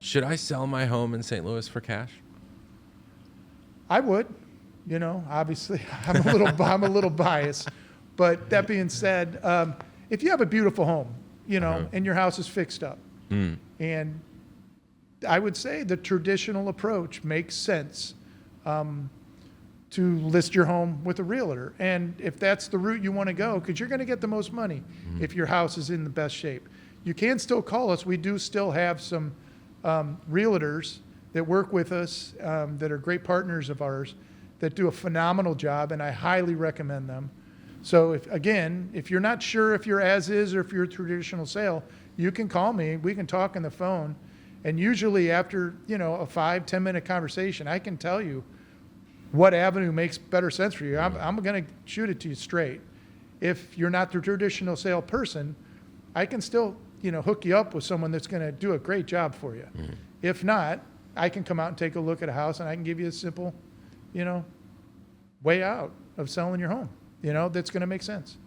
Should I sell my home in St. Louis for cash? I would, obviously I'm a little biased, but that being said, if you have a beautiful home, and your house is fixed up, and I would say the traditional approach makes sense, to list your home with a realtor. And if that's the route you want to go, because you're going to get the most money if your house is in the best shape. You can still call us. We do still have some realtors that work with us that are great partners of ours that do a phenomenal job, and I highly recommend them. So if you're not sure if you're as is or if you're a traditional sale, you can call me. We can talk on the phone. And usually after, a 5-10 minute conversation, I can tell you what avenue makes better sense for you. I'm going to shoot it to you straight. If you're not the traditional sale person, I can still, hook you up with someone that's going to do a great job for you. If not, I can come out and take a look at a house, and I can give you a simple, way out of selling your home, that's going to make sense.